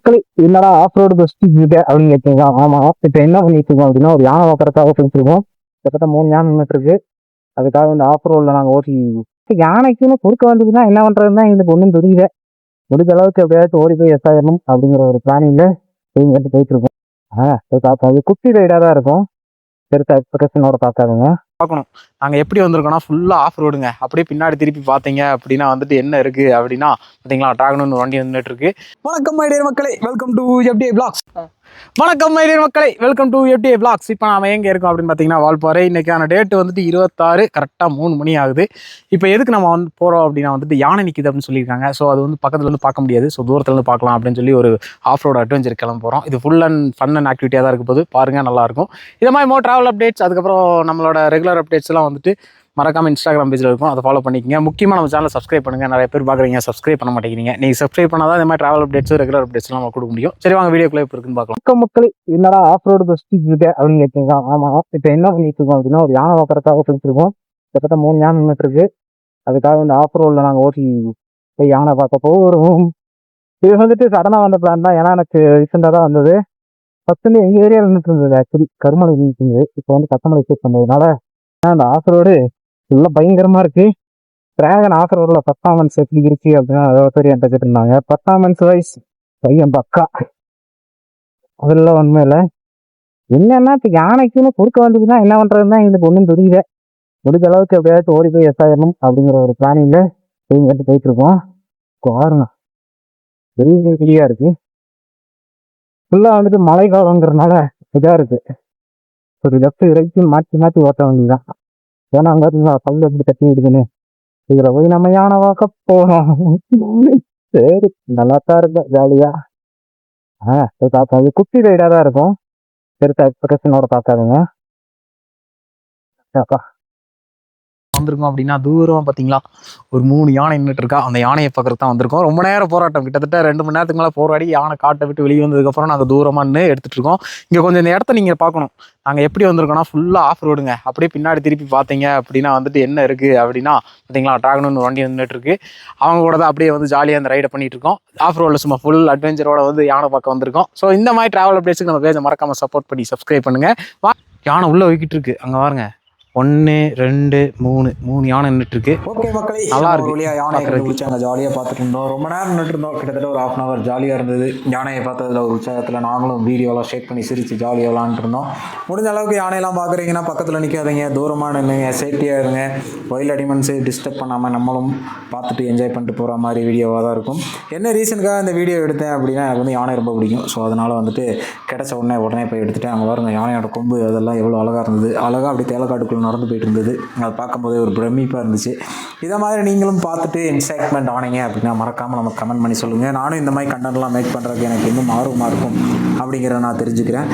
மக்கள் என்னடா off road first அப்படின்னு கேட்டீங்க. ஆமா, இப்ப என்ன பண்ணிட்டு இருக்கோம் அப்படின்னா ஒரு யானை பார்க்கறதுக்காக போயிட்டுருக்கோம். கிட்டத்தட்ட 3 யானை நின்றுட்டு இருக்கு. அதுக்காக வந்து ஆஃப் ரோட்ல நாங்க ஓட்டி யானைக்குன்னு குறுக்க வந்ததுன்னா என்ன பண்றதுன்னா எனக்கு ஒன்றும் தெரியல. முடிஞ்ச அளவுக்கு எப்படியாச்சும் ஓடி போய் எஸ்ஆயிரணும் அப்படிங்கிற ஒரு பிளானிங்ல போயிட்டு இருக்கோம். அது குட்டி ரைடா தான் இருக்கும். பெருசா எக்ஸ்பெக்டேஷனோட பார்க்காதுங்க. பார்க்கணும். நாங்கள் எப்படி வந்திருக்கோம்னா ஃபுல்லாக ஆஃப் ரோடுங்க. அப்படியே பின்னாடி திருப்பி பார்த்தீங்க அப்படின்னா வந்துட்டு என்ன இருக்குது அப்படின்னா பார்த்தீங்களா, டிராகன் வண்டி வந்துட்டு இருக்கு. வணக்கம் மைடியர் மக்களே, வெல்கம் டு FDI Vlogs. வணக்கம் மைடியர் மக்களே, வெல்கம் டு FDI Vlogs. இப்போ நாம எங்கே இருக்கோம் அப்படின்னு பார்த்தீங்கன்னா வால்பாறை. இன்னைக்கான டேட் வந்துட்டு 26 கரெக்டாக 3 மணி ஆகுது. இப்போ எதுக்கு நம்ம வந்து போகிறோம் அப்படின்னா வந்துட்டு யானை நிற்கிது அப்படின்னு சொல்லியிருக்காங்க. ஸோ அது வந்து பக்கத்தில் வந்து பார்க்க முடியாது, ஸோ தூரத்துலேருந்து பார்க்கலாம் அப்படின்னு சொல்லி ஒரு ஆஃப் ரோடு அட்வென்ச்சர் கிளம்ப போகிறோம். இது ஃபுல் அண்ட் ஃபன் அண்ட் ஆக்டிவிட்டியாக தான் இருக்க போது, பாருங்கள் நல்லாயிருக்கும். இதை மாதிரி மோர் ட்ராவல் அப்டேட்ஸ், அதுக்கப்புறம் நம்மளோட ரெகுலர் அப்டேட்ஸ் எல்லாம் வந்துட்டு மறக்காம இன்ஸ்டாகிராம் பேஜில் இருக்கும், அதை ஃபாலோ பண்ணிக்கங்க. முக்கியமாக நம்ம சேனலை சப்ஸ்கிரைப் பண்ணுங்கள். நிறைய பேர் பார்க்குறீங்க, சப்ஸ்கிரைப் பண்ண மாட்டேங்கிறீங்க. நீங்கள் சப்ஸ்கிரைப் பண்ணால் தான் இந்த மாதிரி ட்ராவல் அப்டேட்ஸ் ரெகுலர் அப்டேட்ஸ்லாம் நம்ம கொடுக்க முடியும். சரி வாங்க வீடியோக்குள்ளே இப்போ இருக்குன்னு பார்க்கலாம். மக்கள் என்னடா ஆஃப் ரோடு பஸ்ட் அப்படின்னு கேட்டீங்க. ஆமா, இப்ப என்ன பண்ணிட்டு இருக்கோம் அப்படின்னா ஒரு யானை பார்க்கறதுக்காக போயிட்டுருக்கோம். கிட்டத்தட்ட 3 யானை நின்றுட்டு இருக்கு. அதுக்காக வந்து ஆஃப் ரோட்ல நாங்கள் ஓட்டி போய் யானை பார்க்க போகிறோம். இது வந்துட்டு சடனாக வந்த பிளான் தான். ஏன்னா எனக்கு ரீசெண்டாக தான் வந்தது. ஃபர்ஸ்ட் வந்து எங்கள் ஏரியாவில் நின்றுட்டு இருந்தது. ஆக்சுவலி கருமலை நின்றுட்டு இருந்தது. இப்போ வந்து கத்தமலை சூஸ் பண்ணதுனால அந்த ஆஃப் ரோடு ஃபுல்லாக பயங்கரமாக இருக்கு. டிராகன் ஆஃப் ரோடில் பர்ஃபார்மன்ஸ் எப்படி இருக்கு அப்படின்னா அவ்வளோ பேர் என்கிட்ட கேட்டிருந்தாங்க. பர்ஃபார்மன்ஸ் வைஸ் பையன் பக்கா, அதெல்லாம் உண்மையில என்னன்னா இப்போ யானைக்குன்னு குறுக்க வந்ததுன்னா என்ன பண்றதுன்னா எனக்கு ஒன்றும் தெரியல. முடிஞ்ச அளவுக்கு எப்படியாச்சும் ஓடி போய் எஸ்ஆயிரணும் அப்படிங்கிற ஒரு பிளானிங்ல போயிட்டு இருக்கோம். பாருங்க பெரிய பெரியா இருக்கு. ஃபுல்லா வந்துட்டு மழை காலங்கிறதுனால இதா இருக்கு. ஒரு லெஃப்ட் வரைக்கும் மாற்றி மாற்றி ஓட்ட வேண்டியதுதான். ஏன்னா அங்க பல்லு எப்படி தட்டி விடுதுன்னு இதுல போய் நம்ம யானை பார்க்க போறோம். சரி நல்லாத்தான் இருக்கு, ஜாலியா. அது குட்டி ரைடா தான் இருக்கும். பெருசா எக்ஸ்பெக்டேஷனோட பார்க்காதுங்க. வந்திருக்கோம் அப்படின்னா தூரம் பார்த்தீங்களா ஒரு 3 யானை நின்றுட்டு இருக்கா. அந்த யானையை பார்க்கறது தான் வந்திருக்கோம். ரொம்ப நேரம் போராட்டம், கிட்டத்தட்ட 2 மணி நேரத்துக்கு மேலே போராடி யானை காட்டை விட்டு வெளியே வந்ததுக்கப்புறம் நாங்கள் தூரமாக நின்று எடுத்துகிட்டு இருக்கோம். இங்கே கொஞ்சம் இந்த இடத்த நீங்கள் பார்க்கணும். நாங்கள் எப்படி வந்திருக்கோம்னா ஃபுல்லாக ஆஃப் ரோடுங்க. அப்படியே பின்னாடி திருப்பி பார்த்தீங்க அப்படின்னா வந்துட்டு என்ன இருக்குது அப்படின்னா பார்த்தீங்களா, டிராகன் வண்டி வந்துட்டு இருக்கு. அவங்க கூட தான் அப்படியே வந்து ஜாலியாக அந்த ரைடை பண்ணிட்டு இருக்கோம். ஆஃப் ரோடில் சும்மா ஃபுல் அட்வென்ச்சரோட வந்து யானை பார்க்க வந்திருக்கோம். ஸோ இந்த மாதிரி ட்ராவல் அப்டேட்ஸுக்கு நம்ம பேஜை மறக்காமல் சப்போர்ட் பண்ணி சப்ஸ்கிரைப் பண்ணுங்கள். யானை உள்ளே வைக்கிட்டு இருக்கு, அங்கே பாருங்க. 1 2 3 யானை நின்றுட்டு இருக்கு. ஓகே மக்களே, நல்லா இருக்கு. யானை அங்கே ஜாலியாக பார்த்துட்டு இருந்தோம். ரொம்ப நேரம் நின்றுட்டு இருந்தோம், கிட்டத்தட்ட ஒரு 1/2 hour ஜாலியாக இருந்தது. யானையை பார்த்ததில் ஒரு உற்சாகத்தில் நாங்களும் வீடியோலாம் ஷேக் பண்ணி சிரித்து ஜாலியாக விளாண்டுட்டு இருந்தோம். முடிஞ்ச அளவுக்கு யானையெல்லாம் பார்க்குறீங்கன்னா பக்கத்தில் நிற்காதீங்க, தூரமாக நின்றுங்க, சேஃப்டியாக இருங்க. வைல்ட் அனிமல்ஸை டிஸ்டர்ப் பண்ணாமல் நம்மளும் பார்த்துட்டு என்ஜாய் பண்ணிட்டு போகிற மாதிரி வீடியோவாக தான் இருக்கும். என்ன ரீசனுக்காக இந்த வீடியோ எடுத்தேன் அப்படின்னா எனக்கு வந்து யானை ரொம்ப பிடிக்கும். ஸோ அதனால் வந்துட்டு கிடைச்ச உடனே போய் எடுத்துகிட்டேன். அங்கே பாருங்க யானையோட கொம்பு அதெல்லாம் எவ்வளோ அழகாக இருந்தது. அழகாக அப்படி தேலக்காட்டுக்குள்ள நடந்து போயிட்டு இருந்தது. அதை பார்க்கும்போதே ஒரு பிரமிப்பாக இருந்துச்சு. இதை மாதிரி நீங்களும் பார்த்துட்டு எக்ஸைட்மெண்ட் ஆனீங்க அப்படின்னா மறக்காமல் நமக்கு கமெண்ட் பண்ணி சொல்லுங்கள். நானும் இந்த மாதிரி கண்டென்ட்லாம் மேக் பண்ணுறதுக்கு எனக்கு இன்னும் ஆர்வமாக இருக்கும் அப்படிங்கிறத நான் தெரிஞ்சுக்கிறேன்.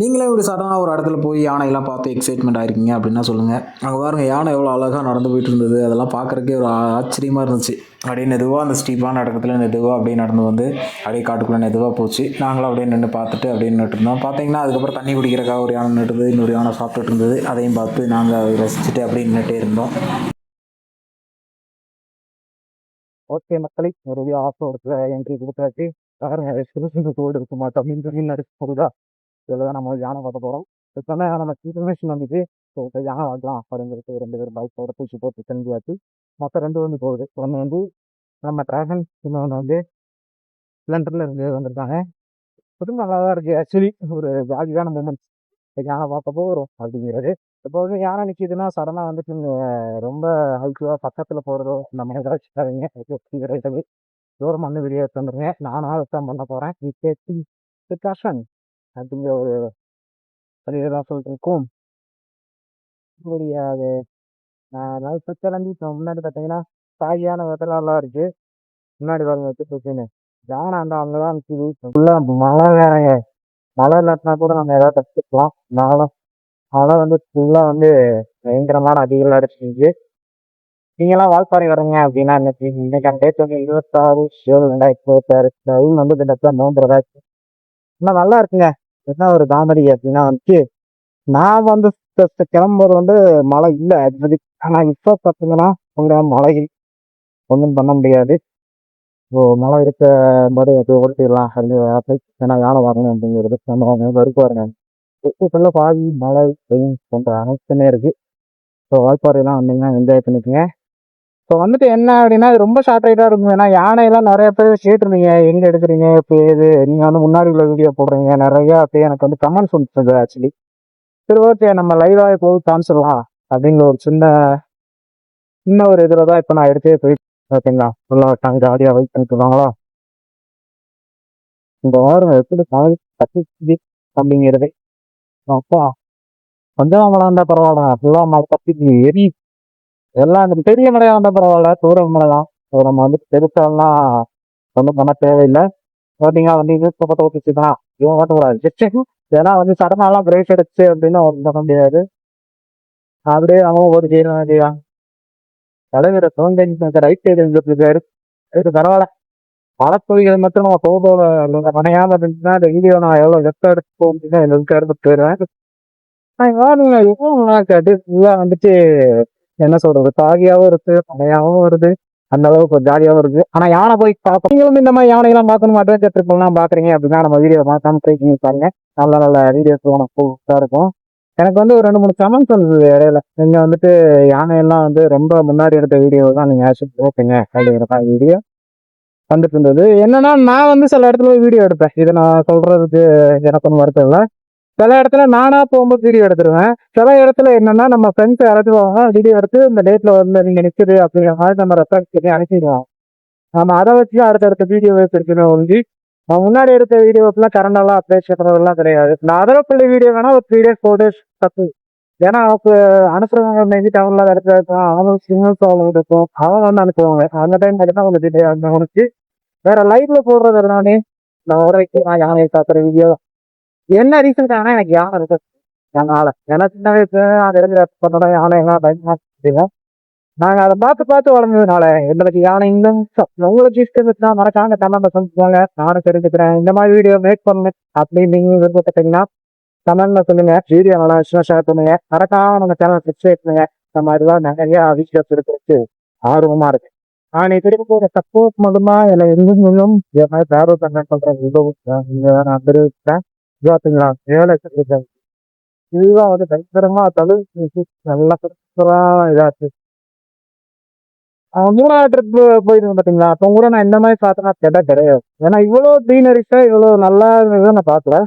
நீங்களே இப்படி சடனாக ஒரு இடத்துல போய் யானையெல்லாம் பார்த்து எக்ஸைட்மெண்ட் ஆகிருக்கீங்க அப்படின்னா சொல்லுங்கள். அங்கே பாருங்கள் யானை எவ்வளோ அழகாக நடந்து போயிட்டு இருந்தது. அதெல்லாம் பார்க்குறக்கே ஒரு ஆச்சரியமாக இருந்துச்சு. அப்படியே மெதுவாக அந்த ஸ்டீப்பான இடத்துல மெதுவாக அப்படியே நடந்து வந்து அப்படியே காட்டுக்குள்ளே மெதுவாக போச்சு. நாங்களும் அப்படியே நின்று பார்த்துட்டு அப்படியே நின்றுட்டு இருந்தோம். பார்த்தீங்கன்னா அதுக்கப்புறம் தண்ணி குடிக்கிறக்காக ஒரு யானை நின்றுது, இன்னொரு யானை சாப்பிட்டுட்டு இருந்தது. அதையும் பார்த்து நாங்கள் ரசிச்சுட்டு அப்படியே நின்றுட்டே இருந்தோம். ஓகே மக்களை, ஒரு ஆஃப் ரோடுல என்ட்ரி கொடுத்தாச்சு. கோடு இருக்குமா தமிழ் போகுதா, இதில் தான் நம்ம யானை பார்க்க போகிறோம். இப்போ நம்ம இன்ஃபர்மேஷன் வந்துச்சு. ஸோ யானை பார்க்கலாம் அப்படிங்கிறது 2 பேர் பைக்கோட தூக்கி போட்டு செஞ்சாச்சு. மொத்தம் 2 வந்து போகுது. ஒன்று வந்து நம்ம டிராகன், இன்னொன்று வந்து ஸ்ப்ளெண்டரில் இருந்து வந்திருக்காங்க. அதுவும் நல்லா தான் இருக்குது. ஆக்சுவலி ஒரு ஜாலியான மூமெண்ட்ஸ் யானை பார்க்க போகிறோம் அப்படிங்கிறது. இப்போ வந்து யானை நிற்கிதுன்னா சடனாக வந்துட்டு ரொம்ப ஹைக்குவாக பக்கத்தில் போகிறதோ இந்த மாதிரி வச்சுக்காதீங்க. தூரமாக வந்து வெளியே வந்துருங்க. நானும் அதுதான் பண்ண போகிறேன். டிஸ்கஷன் அப்படிங்கிற ஒரு தான் சொல்லிட்டு இருக்கோம். முடியாது. நான் இப்போ கிளம்பிட்டோம். முன்னாடி பார்த்தீங்கன்னா சாகியான வெத்தலாம் இருக்கு. முன்னாடி பாருங்க வச்சுன்னு யானை அந்த அங்கதான் நிற்கிது. ஃபுல்லாக மழை வேறங்க. மழை இல்லாட்டினா கூட நம்ம ஏதாவது தப்பிச்சுக்கலாம். மழை வந்து ஃபுல்லாக வந்து பயங்கரமான அதிகமாக அடிச்சிருந்துச்சு. நீங்களாம் வால்பாறை வரீங்க அப்படின்னா இன்னைக்கு டேட் வந்து 26/7/2026. அதுவும் வந்து கிட்டத்தட்ட 3 இன்னும் நல்லா இருக்குங்க. என்ன ஒரு காமெடி அப்படின்னா வந்துட்டு நான் வந்து கிளம்பும்போது வந்து மழை இல்லை ஆக்சுவலி. ஆனால் இப்போ பார்த்தீங்கன்னா உங்க மழை ஒன்றும் பண்ண முடியாது. மழை இருக்க போது எப்படி ஓட்டிடலாம் அப்படின்னு ஏன்னா யானை வரணும் அப்படிங்கிறது நம்ம வருவாருங்க. உப்புக்குள்ள பாதி மழை பெய்யும் போன்ற அனைத்துமே இருக்கு. ஸோ வாய்ப்பாறையெல்லாம் வந்தீங்கன்னா என்ஜாய் பண்ணிக்கோங்க. ஸோ வந்துட்டு என்ன அப்படின்னா இது ரொம்ப ஷார்ட் ரைட்டாக இருக்கும். ஏன்னா யானையெல்லாம் நிறைய பேர் கேட்டிருந்தீங்க எங்கே எடுக்கிறீங்க இப்போ இது நீங்கள் வந்து முன்னாடி உள்ள வீடியோ போடுறீங்க நிறையா அப்படியே எனக்கு வந்து கமெண்ட்ஸ் வந்துருக்குது ஆக்சுவலி. சரி ஓகே நம்ம லைவாக போய் காமிச்சிடலாம் அப்படிங்கிற ஒரு சின்ன ஒரு இதில் தான் இப்போ நான் எடுத்தே போயிட்டு ஓகேங்களா. ஃபுல்லாக ஜாலியாக வெயிட் பண்ணிட்டு இருக்காங்களா இந்த வாரம் எப்படி கால் கத்தி அப்படிங்கிறது. அப்பா கொஞ்சம் மழை வந்தால் பரவாயில்ல ஃபுல்லாக மழை கத்தி எரி எல்லாம் இந்த பெரிய மழையாக வந்தால் பரவாயில்ல தூர மழை தான். ஸோ நம்ம வந்துட்டு பெருசாலாம் ஒன்றும் பண்ண தேவையில்லை. ஓட்டிங்க வந்து இது பக்கத்தை ஊற்றிச்சு தான் இவன் ஓட்டக்கூடாது. ஏன்னா வந்து சடனாலாம் பிரேக் எடுச்சு அப்படின்னு ஒன்றும் பண்ண முடியாது. அப்படியே அவன் ஒரு ஜெயிலும் வேண்டியதான் தலைவரை தோங்க ரைட் சைடு இருக்காரு. இது பரவாயில்ல பழத்தொழில்கள் மட்டும் நம்ம போகல மனையாம இருந்துச்சுன்னா இந்த வீடியோ நான் எவ்வளோ வெப்ப எடுத்து போக முடியுமோ எனக்கு எடுத்து போயிடுவேன். வந்துட்டு என்ன சொல்றது தாகியாவும் இருக்கு பனையாவும் வருது அந்த அளவுக்கு ஒரு ஜாலியாவும் இருக்கு. ஆனா யானை போய் பார்ப்போம் நீங்க வந்து இந்த மாதிரி யானையெல்லாம் பார்க்கணும் அட்வென்ச்சர் ட்ரிப் எல்லாம் பாக்குறீங்க அப்படின்னா நம்ம வீடியோ பார்க்காம ட்ரை பண்ணி பாருங்க. நல்ல நல்ல வீடியோஸ் உனக்கு இருக்கும். எனக்கு வந்து ஒரு 2-3 கமெண்ட்ஸ் வந்தது இடையில நீங்க வந்துட்டு யானையெல்லாம் வந்து ரொம்ப முன்னாடி எடுத்த வீடியோ தான் நீங்க ஆக்சுவலி போப்பீங்க அப்படிங்கிற வீடியோ வந்துட்டு இருந்தது. என்னன்னா நான் வந்து சில இடத்துல வீடியோ எடுப்பேன். இதை நான் சொல்றதுக்கு எனக்கு ஒன்றும் வருத்தம் இல்லை. சில இடத்துல நானா போகும்போது வீடியோ எடுத்துருவேன். சில இடத்துல என்னன்னா நம்ம ஃப்ரெண்ட்ஸ் யாராச்சும் வீடியோ எடுத்து இந்த டேட்ல வந்து நீங்க நிற்குது அப்படிங்கிற மாதிரி நம்ம ரெஃபரன்ஸ் பண்ணி அனுப்பிடுவோம். நம்ம அதை வச்சு அடுத்தடுத்த வீடியோ எடுத்துருக்கணும் ஒழிஞ்சு முன்னாடி எடுத்த வீடியோஸ்லாம் கரண்டெல்லாம் அப்டேட் பண்ணுறதெல்லாம் கிடையாது. நான் அதரப்பள்ளி வீடியோ வேணா ஒரு 3 days 4 days தப்பு. ஏன்னா அவனுக்கு அனுப்புறவங்க மேபி டவுன்ல இடத்துல இருப்பான் அவன் சிங்கிள் ப்ராப்ளம் இருக்கும் அவன் வந்து அனுப்புவாங்க. அந்த டைம் மட்டும் அவங்க டிலே அவனுக்கு வேற லைவ்ல போடுறது நானே நான் வரைக்கும் நான் யானை காக்குற வீடியோ என்ன ரீசன் ஆனா எனக்கு யானை இருக்கு என்னால ஏன்னா சின்ன வயசு அந்த இடத்துல பண்ணோட யானைலாம் பயமா நாங்க அதை பார்த்து வளர்ந்ததுனால எங்களுக்கு யானை இந்த உங்களுக்கு இஷ்டம் மறக்காம கமெண்ட்ல சொல்லுவாங்க நானும் தெரிஞ்சுக்கிறேன் இந்த மாதிரி வீடியோ மேக் பண்ணு அப்படின்னு நீங்க விருப்பப்பட்டீங்கன்னா கமெண்ட்ல சொல்லுங்க. வீடியோ நல்லா ஷேர் பண்ணுங்க மறக்காம நம்ம சேனல் சப்ஸ்கிரைப் பண்ணுங்க. இந்த மாதிரிலாம் நிறைய வீடியோஸ் இருக்கு ஆர்வமா இருக்கு. நீ திரும்ப ஒரு சப்போர்ட் மட்டுமா இல்லை இன்னும் என் மாதிரி வேற கண்டென்ட் பண்றேன் நான் தெரிவிக்கிறேன். பாத்தீங்களா வேலை இதுதான் வந்து பயங்கரமா நல்லா இதாச்சு. 3வது ட்ரிப் போயிருந்தேன் பாத்தீங்களா அப்ப கூட நான் இந்த மாதிரி பார்த்தேன்னா கேட்டா கிடையாது. ஏன்னா இவ்வளவு க்ரீனரிஸா இவ்வளவு நல்லா இருந்ததை நான் பார்க்கல.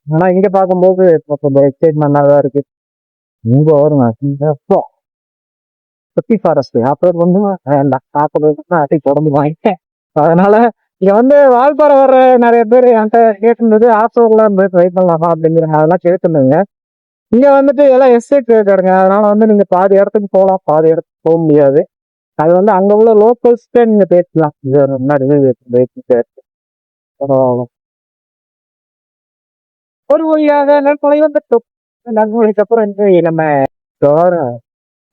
ஆனா இங்க பார்க்கும்போது கொஞ்சம் எக்ஸைட்மெண்டா தான் இருக்கு. இங்க வருங்க சுத்தி ஃபாரஸ்ட் அப்புறம் வந்து வேண்டாம் அடி தொடர்ந்து வாங்கிட்டேன். அதனால இங்க வந்து வால்பாறை வர்ற நிறைய பேர் என்கிட்ட கேட்டிருந்தது ஆஃப்ரோட்ல ட்ரை பண்ணலாமா அப்படிங்கிற அதெல்லாம் கேட்டிருந்தீங்க. இங்க வந்துட்டு எல்லாம் எஸ்டேட் கேட்காருங்க. அதனால வந்து நீங்க பாதி இடத்துக்கு போகலாம் பாதி இடத்துக்கு போக முடியாது. அது வந்து அங்க உள்ள லோக்கல்ஸ்க்கே நீங்க பேசலாம். இது முன்னாடி ஒரு வழியாக நற்பலை வந்துட்டோம். நன்மொழிக்கு அப்புறம் நம்ம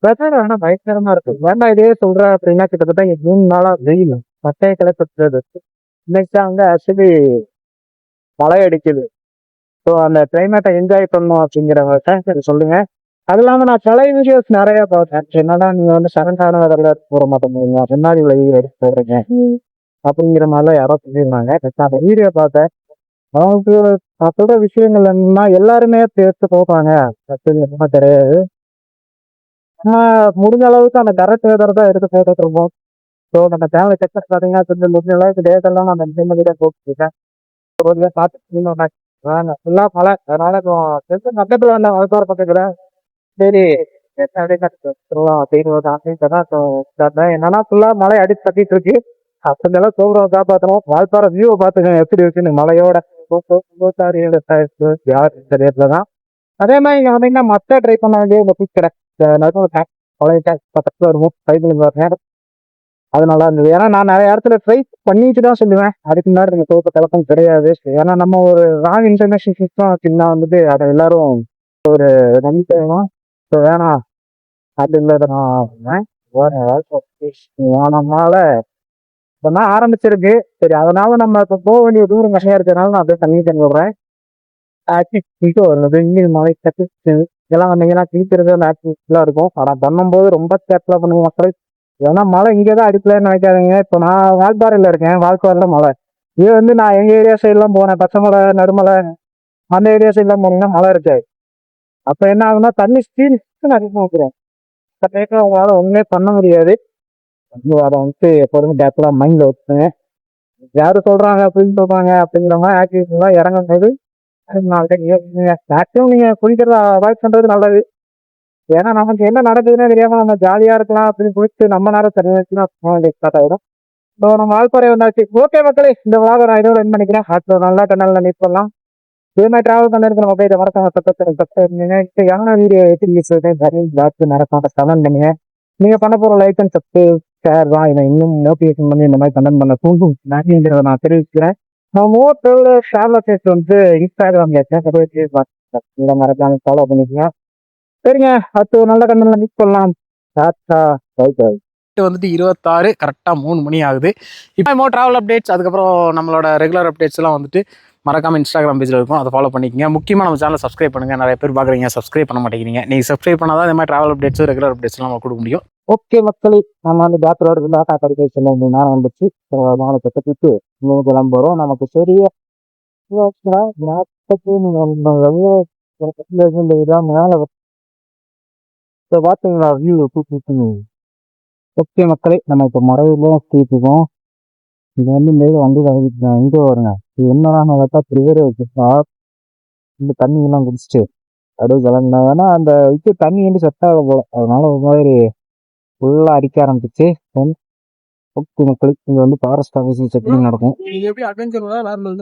பிரச்சனை ஆனா பயங்கரமா இருக்கு. வேண்டாம் இதே சொல்றேன் அப்படின்னா கிட்டத்தட்ட 3 நாளா வெயில் பட்டைய கிளப்பது. இன்னைக்கு தான் வந்து ஆக்சுவலி மழை அடிக்குது. ஸோ அந்த கிளைமேட்டை என்ஜாய் பண்ணணும் அப்படிங்கிறவங்க சரி சொல்லுங்க. அது இல்லாம நான் சில வீடியோஸ் நிறைய பார்த்தேன். என்னன்னா நீங்க வந்து சரண்டான வேலை போட மாட்டேங்க முன்னாடி எடுத்து போடுறீங்க அப்படிங்கிற மாதிரிலாம் யாரோ சொல்லியிருந்தாங்க. அந்த வீடியோ பார்த்தேன். அவங்களுக்கு நான் சொல்ற விஷயங்கள் என்னன்னா எல்லாருமே எடுத்து போப்பாங்க எதுவுமே கிடையாது. முடிஞ்ச அளவுக்கு அந்த கரெக்ட் வேதர் தான் எடுத்து போட்டுட்டு இருக்கோம். ஸோ நம்ம சேனல் செக் பண்ணி பார்த்தீங்கன்னா முடிஞ்ச அளவுக்கு டேட் எல்லாம் நான் இந்த வீடியோ போட்டுருக்கேன். பார்த்து ஃபுல்லா மழை அதனால பக்கத்துல வந்த வளர்ப்பார பக்கத்துல சரி என்னன்னா ஃபுல்லா மழை அடிச்சு தட்டிட்டு இருக்கு. அப்படினால சோபரம் காப்பாற்றணும். வால்பாறை வியூவை பார்த்துக்கோங்க எப்படி இருக்குன்னு மழையோட தான். அதே மாதிரி இங்க வந்தீங்கன்னா மத்த ட்ரை பண்ண வேண்டிய இந்த பிக்சரை பக்கத்துல இருக்கும் நேரம் அது நல்லா இருந்தது. ஏன்னா நான் நிறைய இடத்துல ட்ரை பண்ணிட்டு தான் சொல்லுவேன். அதுக்கு முன்னாடி நீங்க தோக்க கலக்கம் கிடையாது. ஏன்னா நம்ம ஒரு ராங் இன்ஃபர்மேஷன் சிஸ்டம் அப்படின்னா வந்துட்டு அதை எல்லாரும் ஒரு நம்பிக்கை வேணாம் அப்படிங்கிறத நம்மளால இப்பதான் ஆரம்பிச்சிருக்கு. சரி அதனால நம்ம இப்ப போக வேண்டிய தூரம் கம்மியா இருக்கிறதுனால நான் அப்படியே தண்ணி விடுறேன். வருது இங்கே மழை தட்டு இதெல்லாம் வந்தீங்கன்னா கிழிக்கிறது அந்த ஆக்டிவிட்டிலாம் இருக்கும். ஆனா பண்ணும்போது ரொம்ப கேப்ல பண்ணுவோம் மக்கள். ஏன்னா மழை இங்கேதான் அடிக்கலன்னு நினைக்காதீங்க. இப்போ நான் வால்பாறையில இருக்கேன், வால்பாறையில மழை. இது வந்து நான் எங்க ஏரியா சைட்லாம் போனேன், பச்சைமலை நடுமலை அந்த ஏரியா சைட்லாம் போனீங்கன்னா மழை இருக்காது. அப்ப என்ன ஆகும்னா தண்ணி ஸ்பீடு அதிகமாக வைக்கிறேன். உங்களால ஒண்ணுமே பண்ண முடியாது. அதை வந்து எப்போதுமே டேப்லாம் மைண்ட்ல வச்சுங்க. யாரு சொல்றாங்க அப்படின்னு சொல்றாங்க அப்படிங்கிற மாதிரி ஆக்டிவிட்டிலாம் இறங்கும் போது மேக்ஸிமம் நீங்க குளிக்கிறத அவாய்ட் பண்றது நல்லது. ஏன்னா நமக்கு என்ன நடக்குதுன்னே தெரியாம நம்ம ஜாலியா இருக்கலாம் அப்படின்னு குளிச்சு நம்ம நேரம் தண்ணி வச்சுன்னா ஸ்டார்ட் ஆயிடும். ஸோ நம்ம வால்பாறை வந்தாச்சு. ஓகே மக்களே, இந்த vlog நான் இதோட என் பண்ணிக்கிறேன். அடுத்த நல்லா கண்ணால மீட் பண்ணலாம். இதே மாதிரி டிராவல் பண்ணிருக்கு நம்ம போய் மறக்காம சப்ஸ்கிரைப் யானை வீடியோ எப்படி மறக்காம கமெண்ட் பண்ணுங்க. நீங்க பண்ண போற லைக் அண்ட் சப்ஸ்கிரைப் ஷேர் தான் இதை இன்னும் மோட்டிவேஷன் பண்ணி இந்த மாதிரி கமெண்ட் பண்ண தூண்டும் நன்றிங்கிறத நான் தெரிவிக்கிறேன். நான் மோட்டோட ட்ராவலர் பேஜ் வந்து இன்ஸ்டாகிராம் இதை மறக்காம ஃபாலோ பண்ணிக்கலாம். சரிங்க, அடுத்து ஒரு நல்ல கண்ணால மீட் பண்ணலாம். Tata, bye bye. வந்துட்டு 26 கரெக்டாக 3 மணி ஆகுது. இப்போ ட்ராவல் அப்டேட்ஸ், அதுக்கப்புறம் நம்மளோட ரெகுலர் அப்டேட்ஸ் எல்லாம் வந்துட்டு மறக்காம இன்ஸ்டாகிராம் பேஜில் இருக்கும், அதை ஃபாலோ பண்ணிக்கங்க. முக்கியமாக நம்ம சேனலை சப்ஸ்கிரைப் பண்ணுங்கள். நிறைய பேர் பார்க்குறீங்க, சப்ஸ்கிரைப் பண்ண மாட்டேங்கிறீங்க. நீங்கள் சப்ஸ்கிரைப் பண்ணால் தான் இந்த மாதிரி ட்ராவல் அப்டேட்ஸ், ரெகுலர் அப்டேட்ஸ்லாம் நம்ம கொடுக்க முடியும். ஓகே மக்களே, நம்ம வந்து பேச்சலர் டாட்டா படிக்க சொல்ல நேரம் வந்துச்சு. நாளைக்கு கட்டிட்டு இன்னும் கிளம்புறோம். நமக்கு சரியா மேல பாத்தீங்களா வியூ. ஓகே மக்களே, நம்ம இப்போ மறையில இருக்கோம். இது வந்து மேல வந்து இங்கே வருங்க. இது என்னன்னா பார்த்தா ப்ரிவேர் வச்சுருக்கா. இந்த தண்ணி எல்லாம் குடிச்சிட்டு அப்படியே கிளம்புனா வேணா அந்த இது தண்ணி வந்து செட் ஆக போல, அதனால ஒரு மாதிரி ஃபுல்லா அடிக்க ஆரம்பிச்சிச்சு. ஓகே மக்களுக்கு இங்க வந்து ஃபாரஸ்ட் ஆஃபீஸிங் செக்கிங் நடக்கும். எப்படி அட்வென்ச்சர் நார்மல்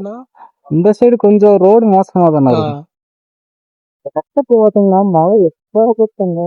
இந்த சைடு கொஞ்சம் ரோடு மோசமா தானே இருக்கும். பக்கத்து பார்த்தீங்கன்னா மழை எப்போ பார்த்தீங்க